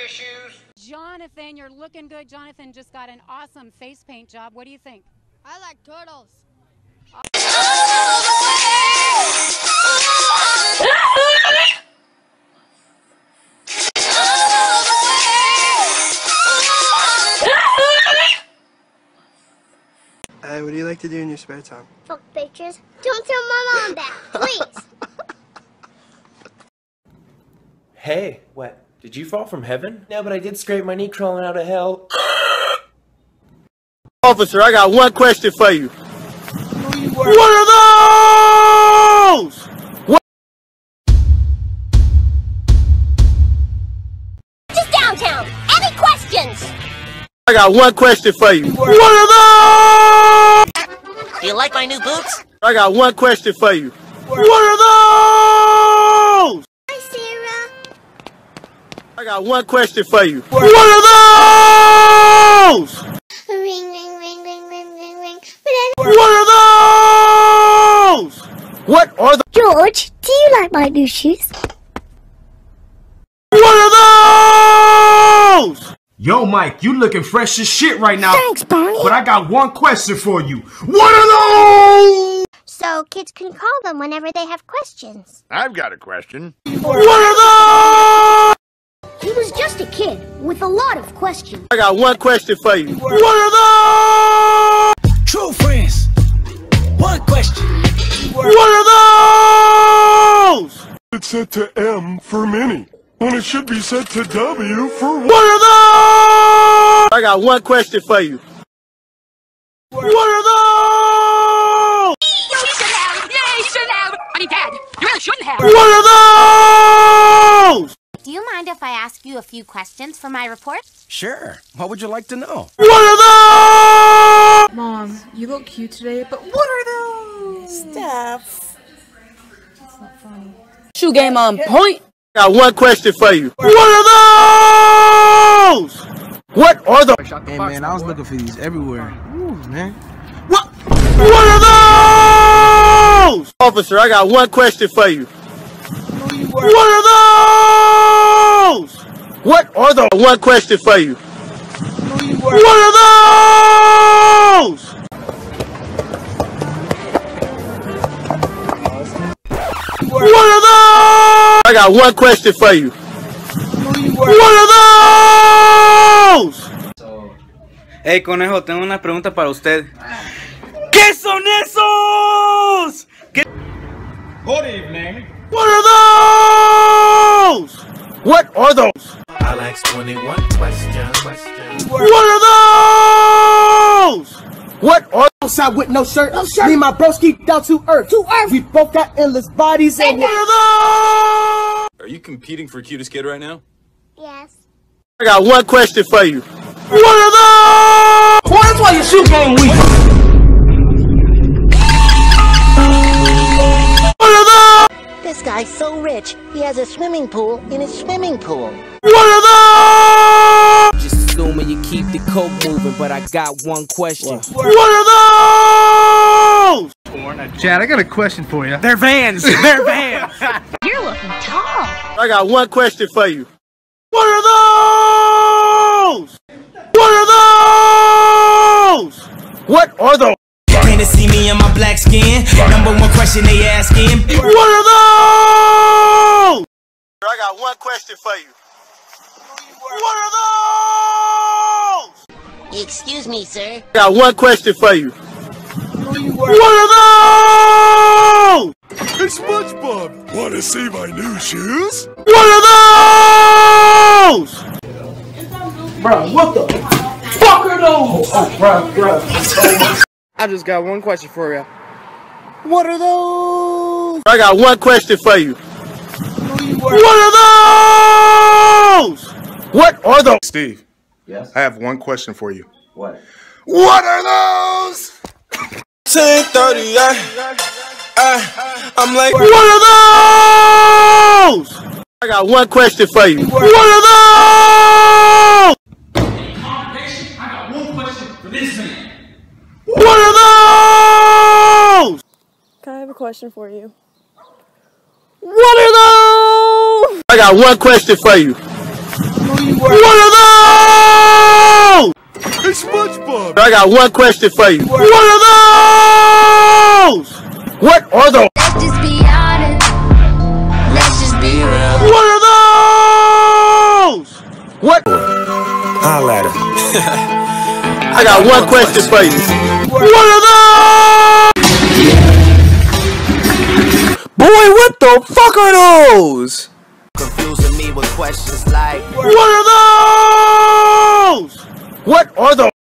shoes? Jonathan, you're looking good. Jonathan just got an awesome face paint job. What do you think? I like turtles. What do you like to do in your spare time? Fuck pictures. Don't tell my mom that, please. Hey, what? Did you fall from heaven? No, but I did scrape my knee crawling out of hell. Officer, I got one question for you. What are those? What? Just downtown. Any questions? I got one question for you. What are those? Do you like my new boots? I got one question for you. What are those? Hi, Sarah. I got one question for you. What are those? Ring, ring, ring, ring, ring, ring, ring. What are those? What are the... George, do you like my new shoes? What are those? Yo, Mike, you looking fresh as shit right now. Thanks, Barney. But I got one question for you. What are those? So kids can call them whenever they have questions. I've got a question. What are those? He was just a kid with a lot of questions. I got one question for you. What are those? True friends. One question. What are those? It's set to M for mini, when it should be set to W for what are those? I got one question for you. What are those? You should have. Yeah, you should have. I mean, Dad, you really shouldn't have. What are those? Do you mind if I ask you a few questions for my report? Sure. What would you like to know? What are those? Mom, you look cute today, but what are those? Steph. That's not funny. Shoe game on point. I got one question for you. What are those? What are those? Hey man, I was looking for these everywhere. Ooh, man. What are those? Officer, I got one question for you. What are those? What are those? One question for you. What are those? What are those? I got one question for you. What are those? Hey, conejo, tengo una pregunta para usted. ¿Qué son esos? ¿Qué? Good evening. What are those? What are those? I'll ask 21 questions. What are those? What are outside with no shirt? No shirt. Me and my broski down to earth. To earth. We both got endless bodies. And what are those? Are you competing for cutest kid right now? Yes. I got one question for you. What are those? Well, that's why your shoe game weak. What are those? This guy's so rich, he has a swimming pool in his swimming pool. What are those? Just assuming you keep the coke moving, but I got one question. What are those? Chad, I got a question for you. They're vans. They're vans. You're looking tall. I got one question for you. What are those? What are those? What are those? Can't they see me in my black skin? Number one question they asking. What are those? I got one question for you. What are those? Excuse me, sir. I got one question for you. What are those? Hey, SpongeBob, want to see my new shoes? What are those? Bro, what the fuck are those? Oh, bro. I just got one question for you. What are those? I got one question for you. What are those? What are those? Steve. Yes? I have one question for you. What? What are those? 10:30, I'm like, what are those? I got one question for you. What are those? I got one question for this man. What are those? Can I have a question for you? What are those? I got one question for you. What are those? It's SpongeBob. I got one question for you. What are those? What are those? Let's just be honest. Let's just be real. What are those? What? Holla at her. I got one question for you. What are those? Boy, what the fuck are those? Confusing me with questions like, what are those? What are those?